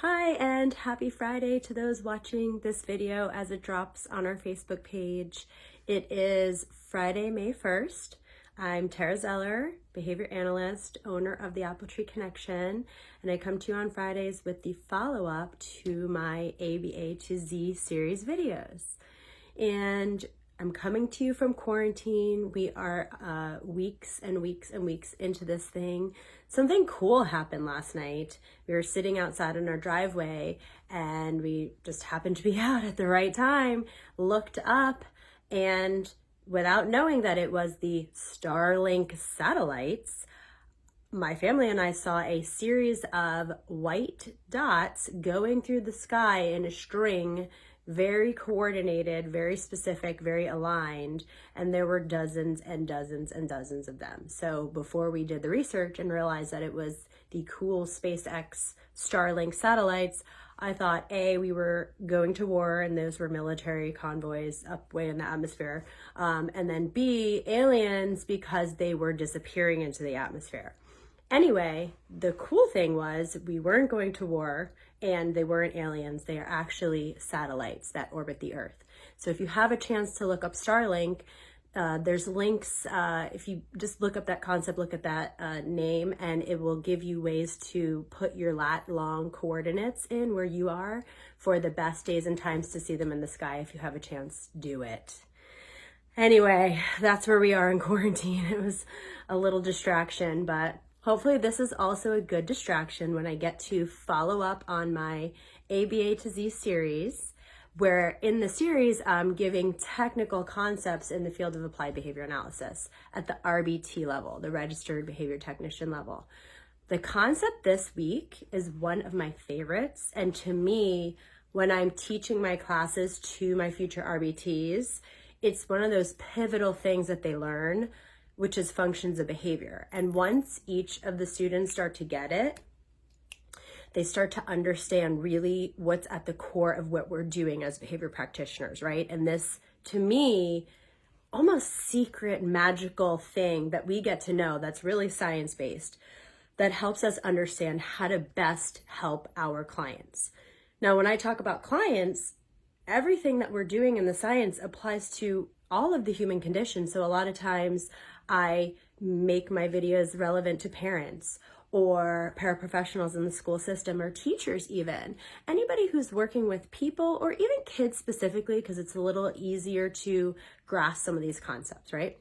Hi and happy Friday to those watching this video as it drops on our Facebook page. It is Friday, May 1st. I'm Tara Zeller, behavior analyst, owner of the Apple Tree Connection, and I come to you on Fridays with the follow-up to my ABA to Z series videos. And I'm coming to you from quarantine. We are weeks and weeks and weeks into this thing. Something cool happened last night. We were sitting outside in our driveway and we just happened to be out at the right time, looked up, and without knowing that it was the StarLink satellites, my family and I saw a series of white dots going through the sky in a string, very coordinated, very specific, very aligned, and there were dozens and dozens and dozens of them. So before we did the research and realized that it was the cool SpaceX Starlink satellites, I thought A, we were going to war and those were military convoys up way in the atmosphere, and then B, aliens because they were disappearing into the atmosphere. Anyway, the cool thing was we weren't going to war and they weren't aliens. They are actually satellites that orbit the Earth. So if you have a chance to look up Starlink, there's links. If you just look up that concept, look at that name, and it will give you ways to put your lat-long coordinates in where you are for the best days and times to see them in the sky. If you have a chance, do it. Anyway, that's where we are in quarantine. It was a little distraction, but hopefully this is also a good distraction when I get to follow up on my ABA to Z series, where in the series I'm giving technical concepts in the field of applied behavior analysis at the RBT level, the registered behavior technician level. The concept this week is one of my favorites, and to me, when I'm teaching my classes to my future RBTs, it's one of those pivotal things that they learn, which is functions of behavior. And once each of the students start to get it, they start to understand really what's at the core of what we're doing as behavior practitioners, right? And this, to me, almost secret magical thing that we get to know that's really science-based, that helps us understand how to best help our clients. Now, when I talk about clients, everything that we're doing in the science applies to all of the human condition. So a lot of times I make my videos relevant to parents or paraprofessionals in the school system or teachers even. Anybody who's working with people or even kids specifically, because it's a little easier to grasp some of these concepts, right?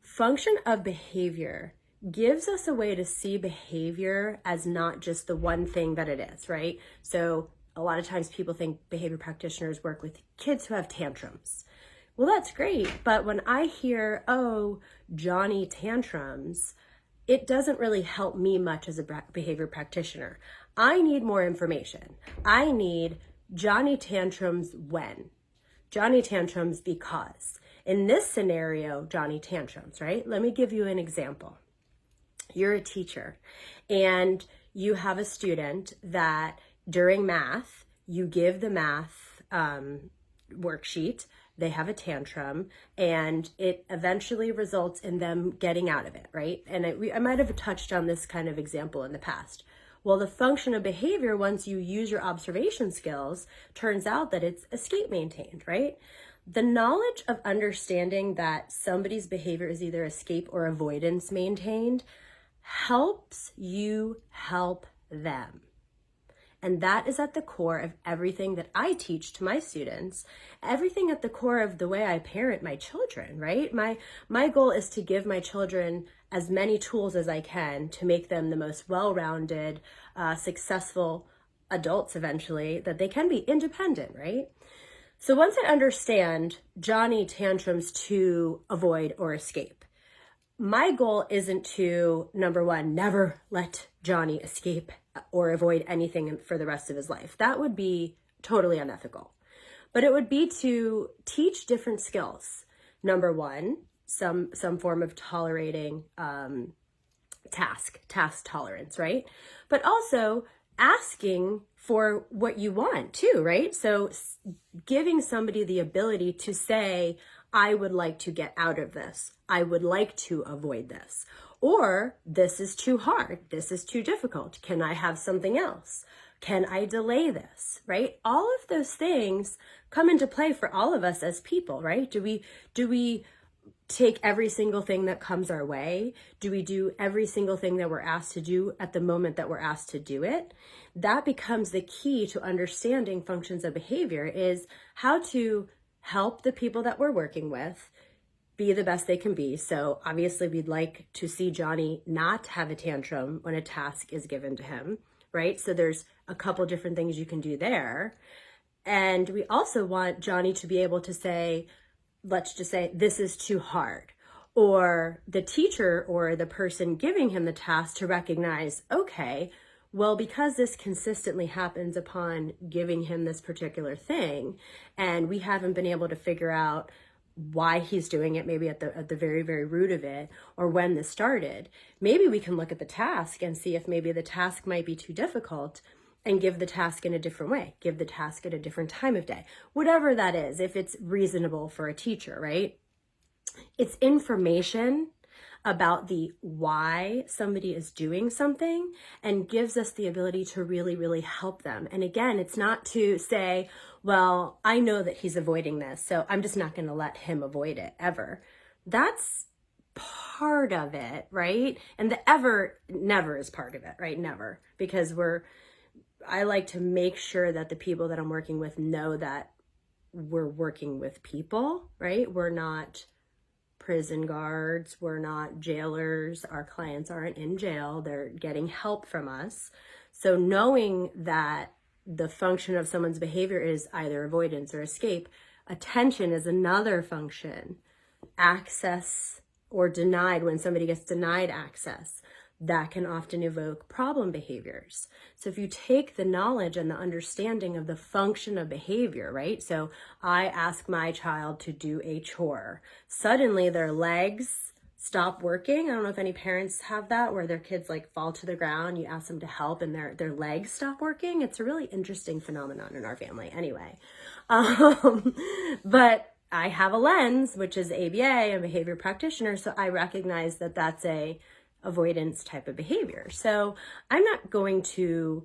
Function of behavior gives us a way to see behavior as not just the one thing that it is, right? So a lot of times people think behavior practitioners work with kids who have tantrums. Well, that's great, but when I hear, oh, Johnny tantrums, it doesn't really help me much as a behavior practitioner. I need more information. I need Johnny tantrums when? Johnny tantrums because. In this scenario, Johnny tantrums, right? Let me give you an example. You're a teacher and you have a student that during math, you give the math worksheet, they have a tantrum, and it eventually results in them getting out of it, right? And I might have touched on this kind of example in the past. Well, the function of behavior, once you use your observation skills, turns out that it's escape maintained, right? The knowledge of understanding that somebody's behavior is either escape or avoidance maintained helps you help them. And that is at the core of everything that I teach to my students, everything at the core of the way I parent my children, right? My goal is to give my children as many tools as I can to make them the most well-rounded, successful adults eventually, that they can be independent, right? So once I understand Johnny tantrums to avoid or escape, my goal isn't to, number one, never let Johnny escape or avoid anything for the rest of his life. That would be totally unethical. But it would be to teach different skills. Number one, some form of tolerating task tolerance, right? But also asking for what you want too, right? So giving somebody the ability to say, I would like to get out of this. I would like to avoid this. Or this is too hard. This is too difficult. Can I have something else? Can I delay this, right? All of those things come into play for all of us as people, right? Do we take every single thing that comes our way? Do we do every single thing that we're asked to do at the moment that we're asked to do it? That becomes the key to understanding functions of behavior, is how to help the people that we're working with be the best they can be. So obviously we'd like to see Johnny not have a tantrum when a task is given to him, right? So there's a couple different things you can do there. And we also want Johnny to be able to say, let's just say, this is too hard. Or the teacher or the person giving him the task to recognize, okay, well, because this consistently happens upon giving him this particular thing, and we haven't been able to figure out why he's doing it, maybe at the very, very root of it, or when this started, maybe we can look at the task and see if maybe the task might be too difficult, and give the task in a different way, give the task at a different time of day, whatever that is, if it's reasonable for a teacher, right? It's information about the why somebody is doing something, and gives us the ability to really, really help them. And again, it's not to say, well, I know that he's avoiding this, so I'm just not going to let him avoid it ever. That's part of it, right? And the never is part of it, right? Never. Because I like to make sure that the people that I'm working with know that we're working with people, right? We're not prison guards, we're not jailers, our clients aren't in jail, they're getting help from us. So knowing that the function of someone's behavior is either avoidance or escape, attention is another function. Access or denied, when somebody gets denied access, that can often evoke problem behaviors. So if you take the knowledge and the understanding of the function of behavior, right? So I ask my child to do a chore. Suddenly their legs stop working. I don't know if any parents have that, where their kids like fall to the ground, you ask them to help and their legs stop working. It's a really interesting phenomenon in our family anyway. But I have a lens, which is ABA, a behavior practitioner. So I recognize that that's a avoidance type of behavior. So I'm not going to,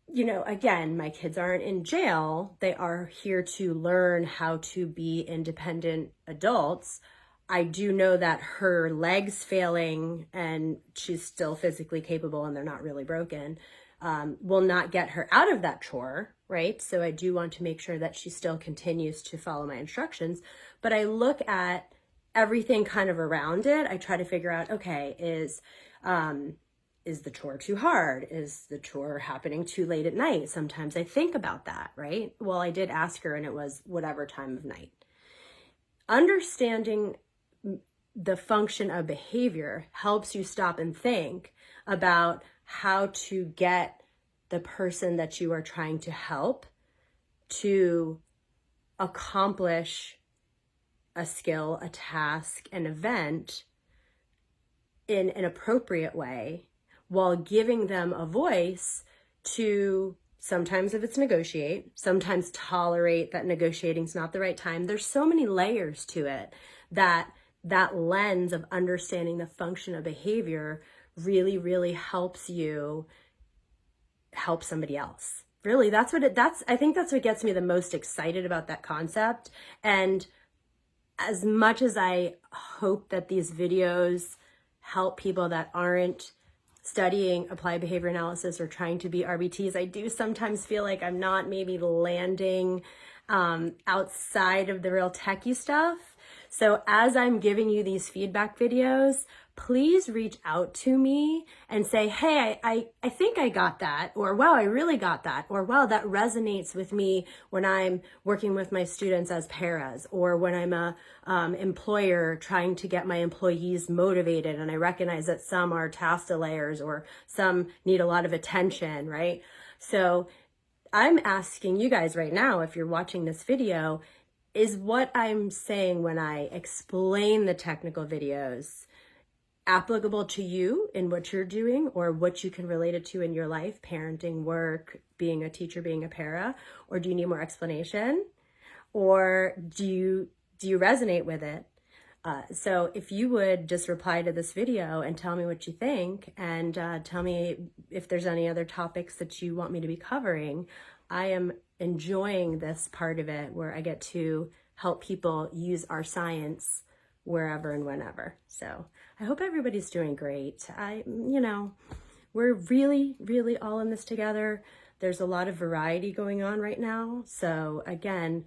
again, my kids aren't in jail. They are here to learn how to be independent adults. I do know that her legs failing, and she's still physically capable and they're not really broken, will not get her out of that chore, right? So I do want to make sure that she still continues to follow my instructions. But I look at everything kind of around it. I try to figure out, okay, is the chore too hard? Is the chore happening too late at night? Sometimes I think about that, right? Well, I did ask her and it was whatever time of night. Understanding the function of behavior helps you stop and think about how to get the person that you are trying to help to accomplish a skill, a task, an event in an appropriate way, while giving them a voice to sometimes, if it's negotiate, sometimes tolerate that negotiating's not the right time. There's so many layers to it that lens of understanding the function of behavior really, really helps you help somebody else. Really, I think that's what gets me the most excited about that concept. And as much as I hope that these videos help people that aren't studying applied behavior analysis or trying to be RBTs, I do sometimes feel like I'm not maybe landing outside of the real techie stuff. So as I'm giving you these feedback videos, please reach out to me and say, hey, I think I got that, or wow, I really got that, or wow, that resonates with me when I'm working with my students as paras, or when I'm a employer trying to get my employees motivated, and I recognize that some are task delayers or some need a lot of attention, right? So I'm asking you guys right now, if you're watching this video, is what I'm saying when I explain the technical videos applicable to you in what you're doing, or what you can relate it to in your life, parenting, work, being a teacher, being a para? Or do you need more explanation? Or do you resonate with it? So if you would just reply to this video and tell me what you think, and tell me if there's any other topics that you want me to be covering. I am enjoying this part of it where I get to help people use our science wherever and whenever. So I hope everybody's doing great. We're really, really all in this together. There's a lot of variety going on right now. So again,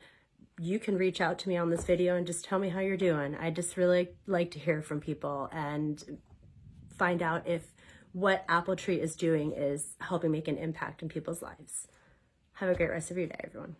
you can reach out to me on this video and just tell me how you're doing. I just really like to hear from people and find out if what Apple Tree is doing is helping make an impact in people's lives. Have a great rest of your day, everyone.